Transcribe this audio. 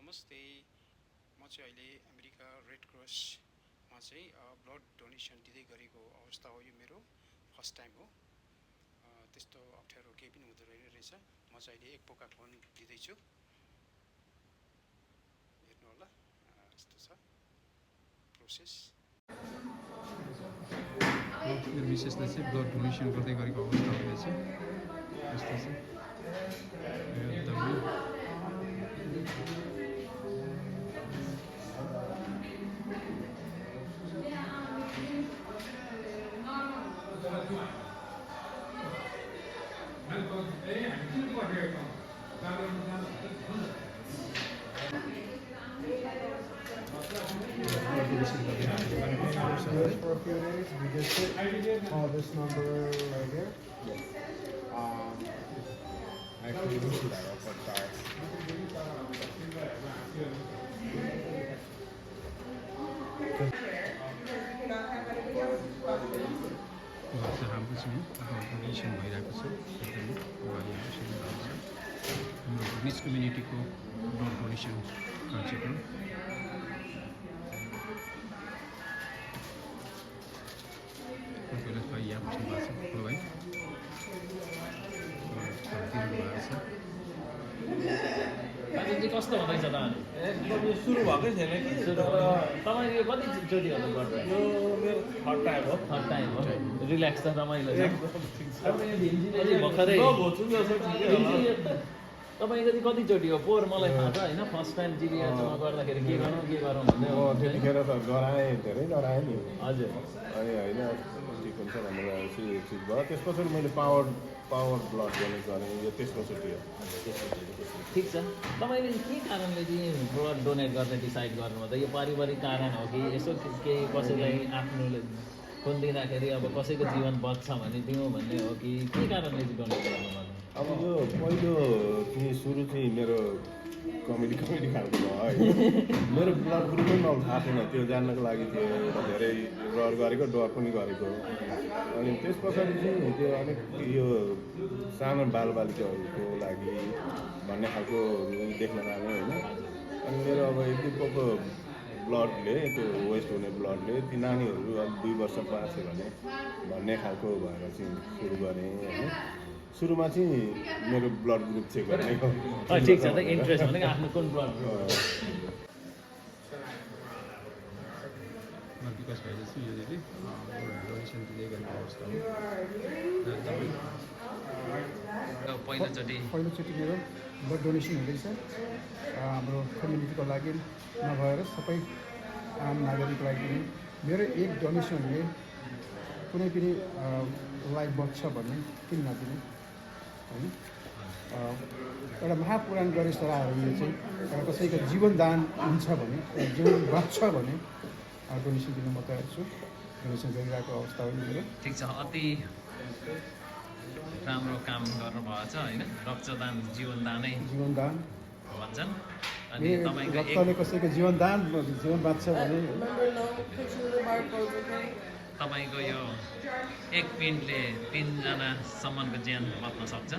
नमस्ते, म चाहिँ अहिले अमेरिका रेड क्रसमा चाहिँ ब्लड डोनेसन दिँदै गरेको अवस्था हो। यो मेरो फर्स्ट टाइम हो। त्यस्तो अप्ठ्यारो केही पनि हुँदो रहेछ। म चाहिँ अहिले एक पोका खुन दिँदैछु, हेर्नु होला। यस्तो छ प्रोसेस। मेरो विशेषले चाहिँ ब्लड डोनेसन गर्दै गरेको अवस्था हुँदैछ। यस्तो छ For a few days, we just call this number right here. Yes. Actually, this is हाम्रो चाहिँ डोनेसन भइरहेको छ। हाम्रो बिच कम्युनिटीको ब्लड डोनेसन कार्यक्रम। यहाँ बस्नु भएको छ ठुलो भाइ, आज चाहिँ कस्तो हुँदैछ त? एकदम यो सुरु भएकै थिएन कि। तपाईँले कतिचोटि गर्नु पर्छ? यो मेरो थर्ड टाइम हो। रिल्याक्स त रमाइलो छ। भर्खरै तपाईँको चाहिँ कतिचोटि हो? पोहोर मलाई थाहा छ होइन, फर्स्ट टाइम जिरियामा गर्दाखेरि के गरौँ भन्दै म त्यतिखेर त डराएँ, धेरै डराएँ नि। हजुर। अनि होइन ठिक हुन्छ भनेर ठिक भयो। त्यसपछि मैले पावर ब्लड डोनेट गरेँ। यो तेस्रोचोटि हो। ठिक छ। तपाईँले के कारणले चाहिँ ब्लड डोनेट गर्ने डिसाइड गर्नुभयो त? यो पारिवारिक कारण हो कि यसो केही कसैलाई आफ्नो खुन दिँदाखेरि अब कसैको जीवन बच्छ भने दिउँ भन्ने हो कि के कारणले चाहिँ डोनेट गर्नुभयो? अब यो पहिलो चाहिँ सुरु चाहिँ मेरो कमेडी खालको भयो है। मेरो ब्लड ग्रुपै मलाई थाहा थिएन, त्यो जान्नको लागि थियो धेरै डर गरेको, डर पनि गरेको। अनि त्यस पछाडि चाहिँ त्यो अनेक यो सानो बालबालिकाहरूको लागि भन्ने खालको देख्न लाग्यो होइन। अनि मेरो अब एक दुई पोको ब्लडले, त्यो वेस्ट हुने ब्लडले ती नानीहरू अब 2 वर्ष बाँच्यो भने भन्ने खालको भएर चाहिँ सुरु गरेँ होइन। सुरुमा चाहिँ मेरो ब्लड ग्रुप चेक गर्ने हो। ठिक छ त, इन्ट्रेस्ट भनेको आफ्नो कुन ब्लड ग्रुप? विकास भाइले चाहिँ यहाँनिर डोनेसन दिँदै गरेको अवस्था हो। पहिलोचोटि मेरो ब्लड डोनेसन हुँदैछ। हाम्रो कम्युनिटीको लागि नभएर सबै आम नागरिकको लागि पनि मेरो एक डोनेसनले कुनै पनि लाइफ बच्छ भने किन नदिने होइन। एउटा महापुराण गरे सराहहरूले चाहिँ एउटा कसैको जीवनदान हुन्छ भने, जीवन बच्छ भने डोनेसन दिनु म तयार छु। डोनेसन गरिरहेको अवस्था हो मेरो। ठिक छ, अति राम्रो काम गर्नुभएको छ होइन। रक्तदान जीवनदानै भन्छन्। अनि रक्तले कसैको जीवन बाँच्छ भने तपाईँको यो एक पिन्टले 3 जनासम्मको ज्यान बच्न सक्छ।